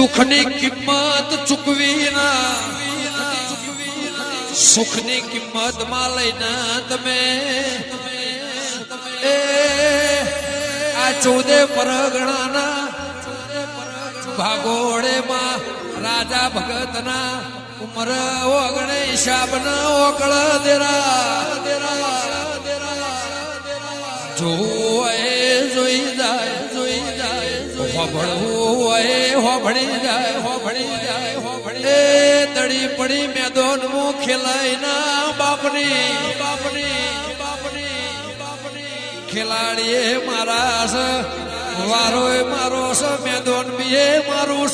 દુઃખની કિંમત ચૂકવી ના, સુખની કિંમત માં લઈને તમે આ 14 પરગણાના ભાગોળે માં રાજા ભગત ના ઉમર ઓગણે હિસાબ ના ઓકળ દેરા જોઈ જાય હોભળી જાય દડી પડી મેદોન મું ખેલાઈ ના બાપની ખેલાડીએ મારા વારો મારો મેદોન બીએ મારું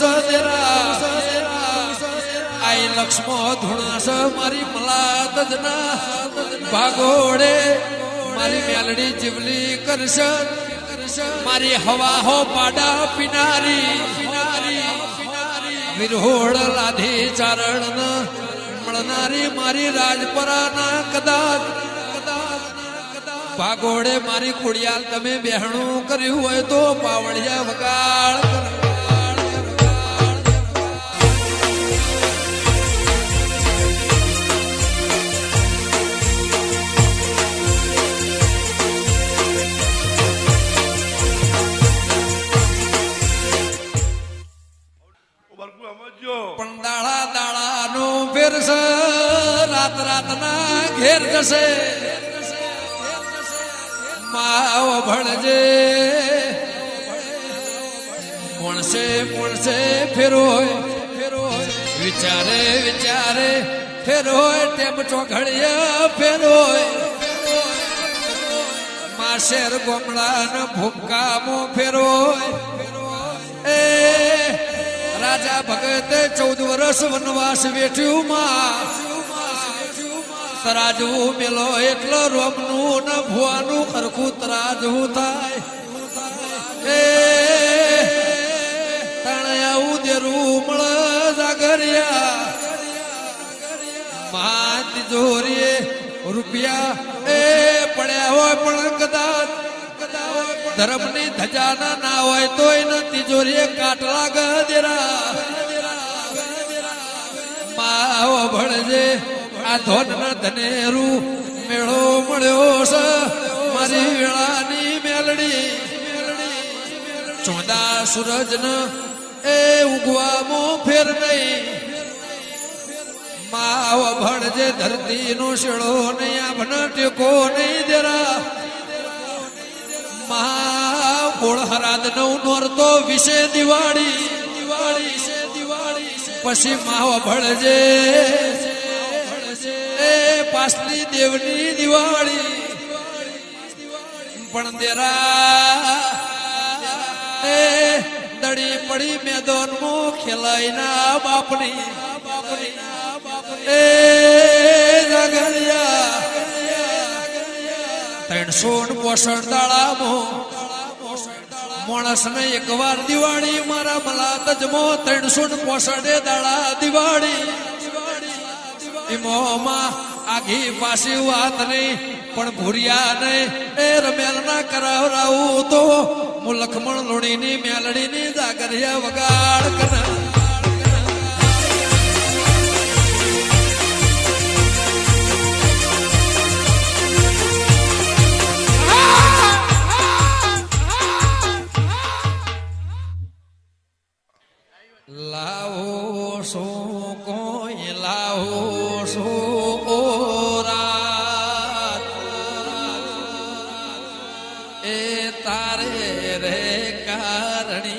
આઈ લક્ષ્મો ધૂણા મારી મલાત જના ભાગોડે મારી મેલડી જીવલી કરશે મારી હવા હો પાડા પીનારી વિરહોળ લાધી ચારણ મળનારી મારી રાજપરા ના કદાચ ભાગોડે મારી ખોડિયાલ તમે બેહણું કર્યું હોય તો પાવડિયા વગાડ પણ દાળા નું ફેરશે રાત ના ઘેર જશે માવ ભણજે કોણસે ફેરોય વિચારે ફેરોય ટેમ ચોઘડિયા ફેરોય માશેર ગોમડા ન ભૂમકામો ફેરોય રાજા ભગતે 14 વર્ષ વનવાસ વેઠ્યું માં તરાજવું મેલો એટલો રોમનું ને ભુવાનું ખરખું તરાજવું થાય તણ્યાવું દેરું મળ જાગરિયા મહા તિજોરીએ રૂપિયા પડ્યા હોય પણ કદાચ ધર્મની ધજાના ના હોય તોય ન તિજોરીએ કાટલા ગદેરા માવ ભણજે આ ધોન ના ધનેરું મેળો મળ્યો છે મારી વેળાની મેલડી ચોદા સૂરજ ન ઉગવામાં ફેર નહીં માવ ભણજે ધરતી નો શેળો નહીં આભન ટેકો નહીં દેરા મહાકોળ હરાદ નવ નોરતો વિશે દિવાળી પછી માવ ભણજે પાસલી દેવની દિવાળી પણ દેરા દડી પડી મેદોન મો ખેલાઈ ના બાપની જગરિયા 365 દાડામાં માણસ ને એકવાર દિવાળી મારા મલાત જમો 365 દાડા દિવાળી એમાં આઘી પાછી વાત નહીં પણ ભૂરિયા નહીં રમેલ ના કરાવરાવું તો હું લખમણ લોણીની મેલડીની જાગરિયા વગાડ કર લાવો સો કોઈ લાવો સો તારે રે કારણે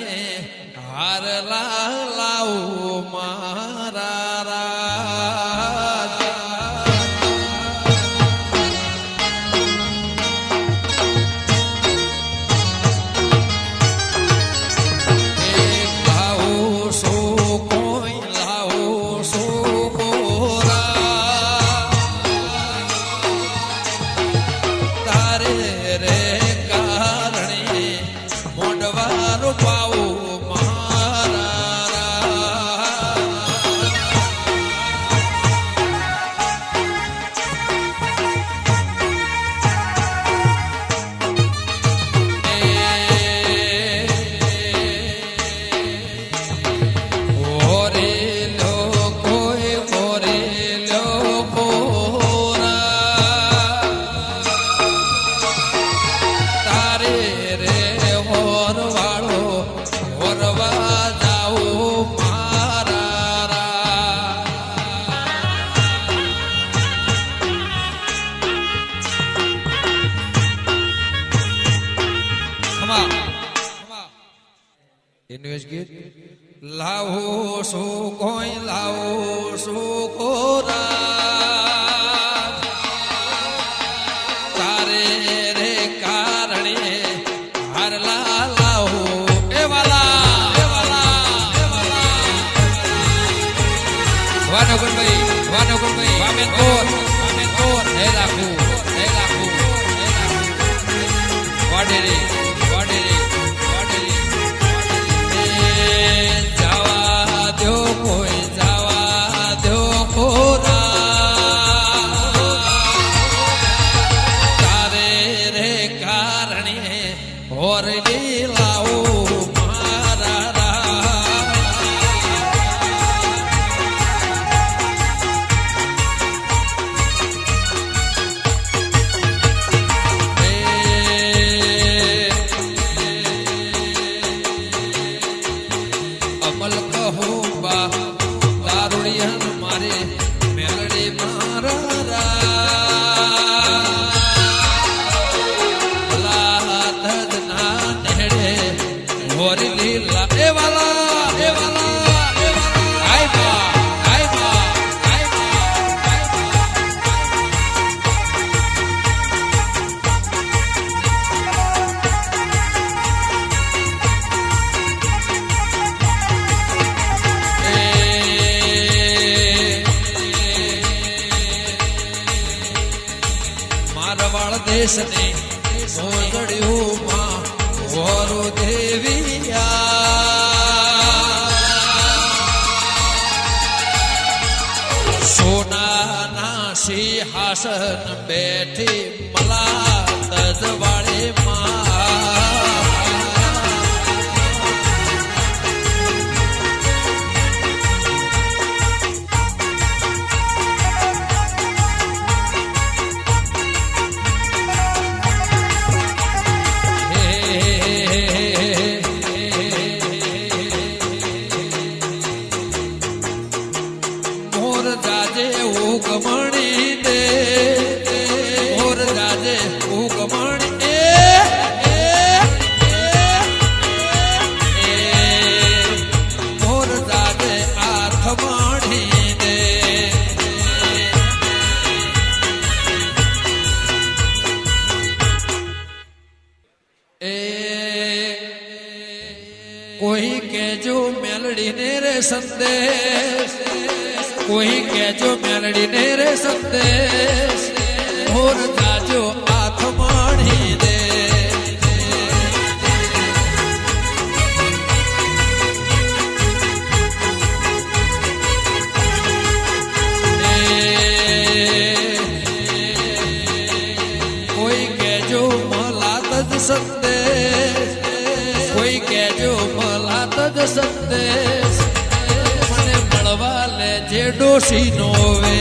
હાર લાવો મારા રાજા લાવો સો કોઈ લાવો સો તારે રે પાવો મહારા ઇન્વેસ્ટ ગીત લાવો સો કોઈ લાવો સો કોરા તારે રે કારણે હરલા લાવો એ વાલા વાનગુણભાઈ વામે તોર હે રાખું વાડેરે જવા દો કોઈ જવા દો ખોરા તારે રે કારણે હોરડી લાવો દેશને મોગડ્યું માં વરુ દેવિયા સોનાના સિંહાસન બેઠી મલા તજવાળે ઉગમણી દે મોર જાજે ઉગમણી મોર જાજે આથમણી દે કોઈ કેજો મેલડીને રે સંદેશ કોઈ કેજો મેલડીને રે સંદેશ મોર જાજો આથમણી દે કોઈ કેજો મલાત જ સંદેશ કોઈ કેજો મલાત જ સંદેશ મને મળવા લે જે ડોશી નો વે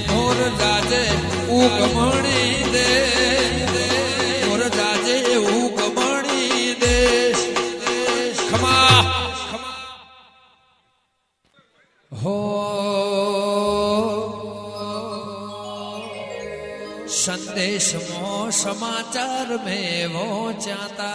મોર જાજે ઉગમણી દે મોર જાજે ઉગમણી દેશ ખમા હો संदेश मो समाचार में वो जाता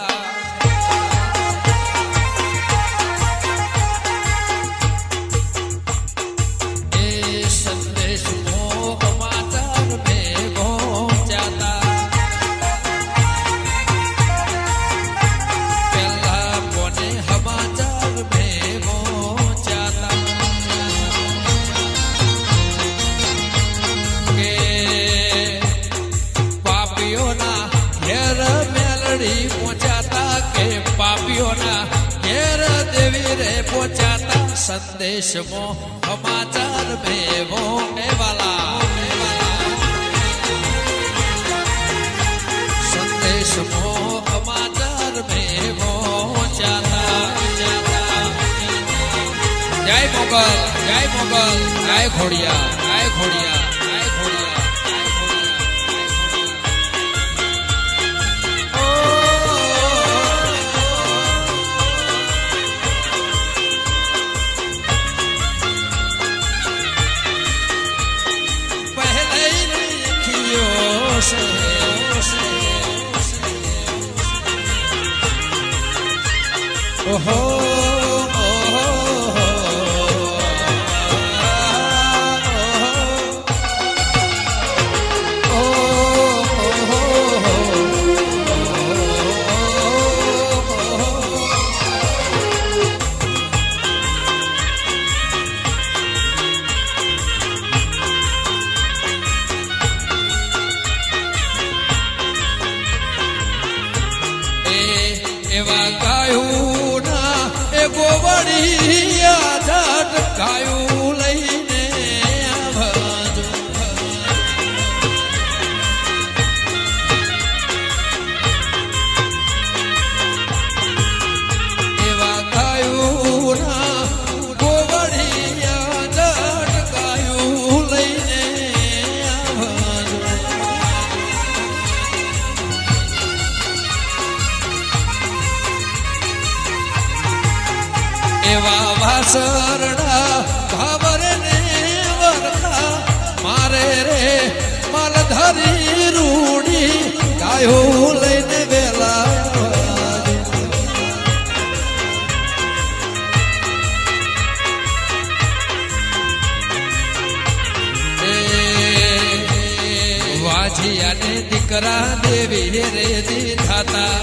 ए संदेश मो समाचार में वो जाता पहला कोने समाचार में वो जाता पहुंचाता के पापियों घेर देवी रे पहुंचाता संदेश मो समाचार में वो वाला संदेश मो समाचार में वो जाता जय मोगल जय घोड़िया जय घोड़िया ગોવાળી આજાટ ગાયું લઈને આવજો. એવા ગાયું ના ગોવાળી આજાટ ગાયું લઈને આવજો. એવા વાસરડા ભાવર ને વરખા મારે રે માલધારી રૂડી ગાયો લઈને વેલા વાજિયાને દીકરા દેવી રે દીધાતા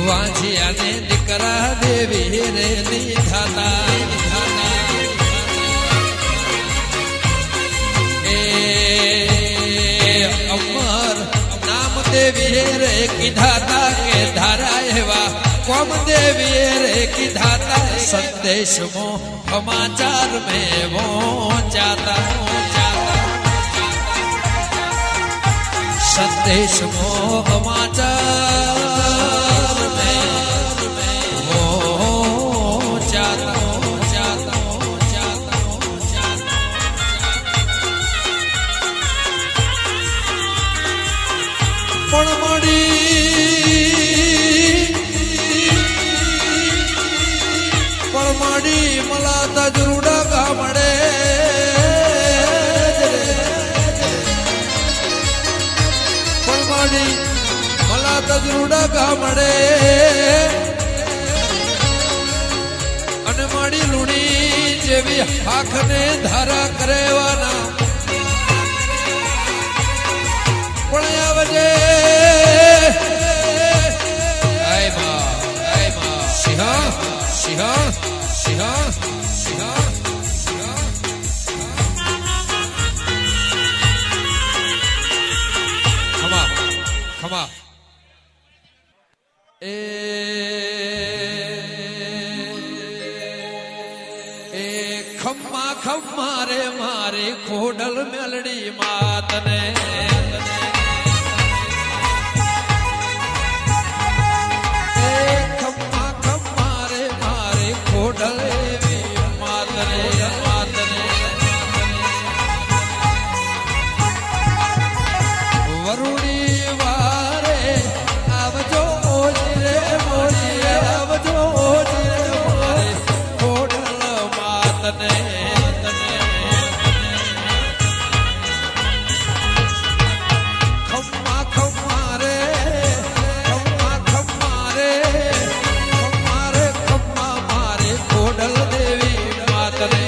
વાંજિયાને દીકરા દેવી રે દીધાતા એ અમર નામ દેવી રે કીધાતા કે ધારા એવા કોમ દેવી રે કીધાતા સંદેશમો સમાચાર મેં પહોંચાતા સંદેશમો સમાચાર પણ મળી મલાતા જરુડા ગામડે પણ મળી મલાતા જરુડા ગામડે અને માડી લુણી જેવી હાખને ધારા કરેવાના પણ આવજે સિંહ સિંહ સિંહ સિંહ ખમા ખમા એ ખમ્મા ખમ્મા રે મારી ખોડલ મેલડી માતને વરુડી વારે આવજો રે મોરી આવજો રે મારે ખોડલ માતને ખમ્મા ખમ્મા રે ખમ્મા ખમ્મા રે ખમ્મા રે ખમ્મા મારે ખોડલ દેવી માતને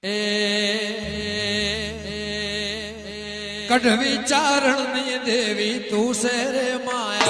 એ કઢવી ચારણની દેવી તું સે રે માયા